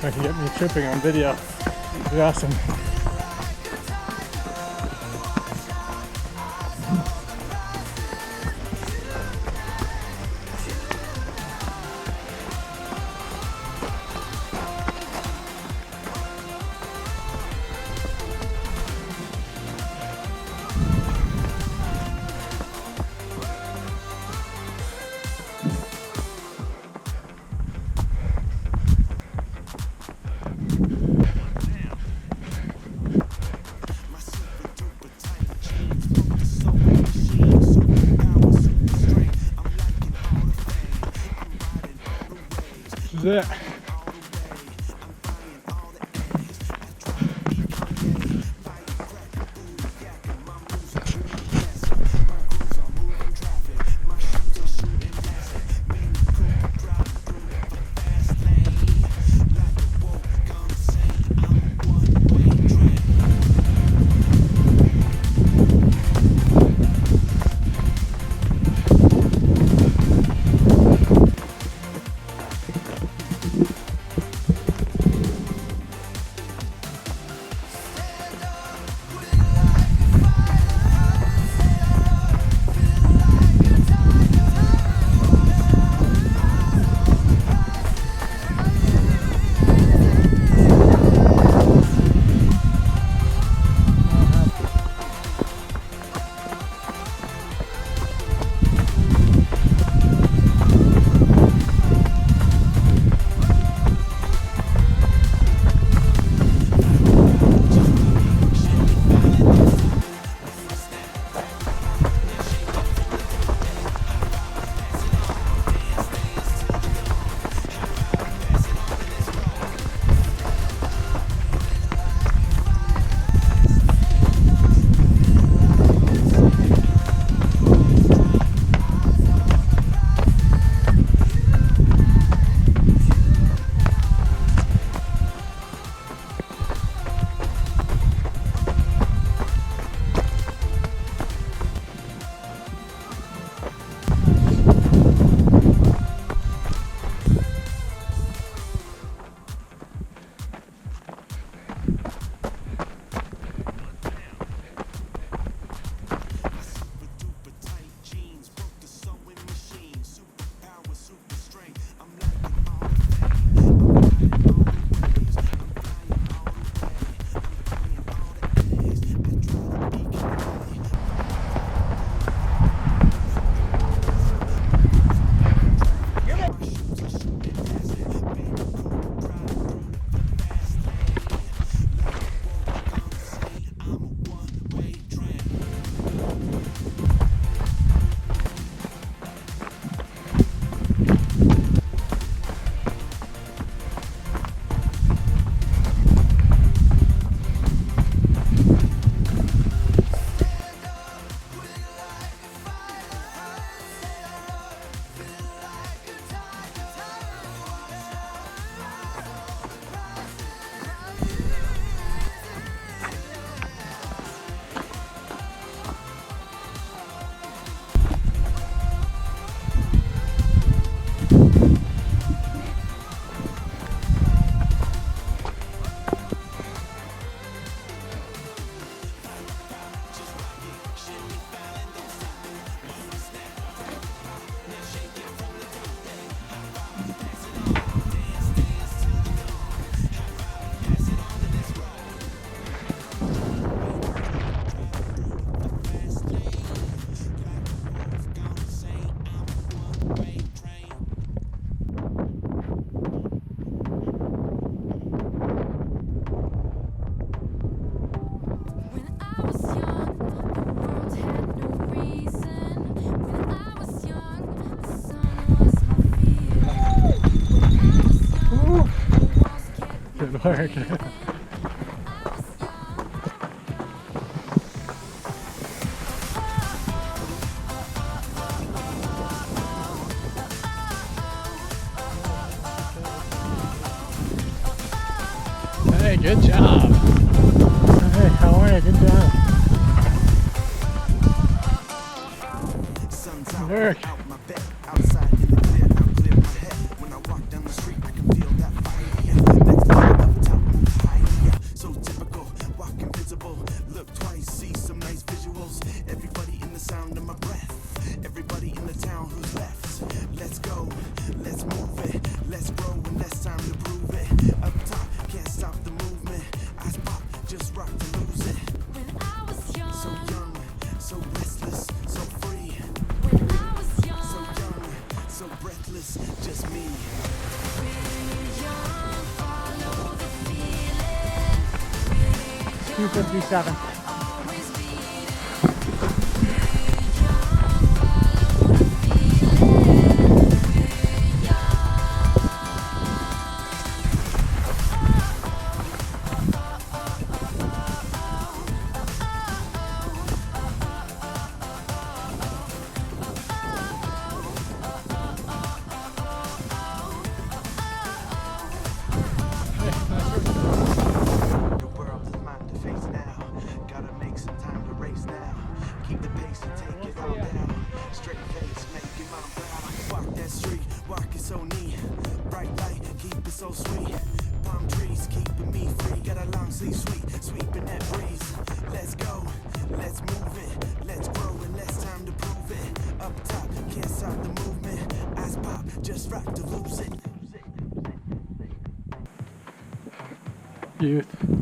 If I can get me tripping on video, it'd be awesome. This is it. Good work. Hey, good job. Hey, how are you? Good job. Good work. sound of my breath. Everybody in the town who's left. Let's go, let's move it. Let's grow and let's time to prove it. Up top, can't stop the movement. Eyes pop, just rock to lose it. When I was young, So restless, so free. when I was young, So young, so breathless, just me. really young, follow the feeling. Really young, 257. always beating. Really young, follow the feeling. Really The world is mine to face now. Gotta make some time to race now. Keep the pace and take it all down. Straight face, make it mom proud. Walk that street, walk it so neat. Bright light, keep it so sweet. Palm trees, keeping me free. Got a long sleeve sweet, sweeping that breeze. Let's go, let's move it. Let's grow and let's time to prove it. Up top, can't stop the movement. Eyes pop, just rock to lose it. Youth.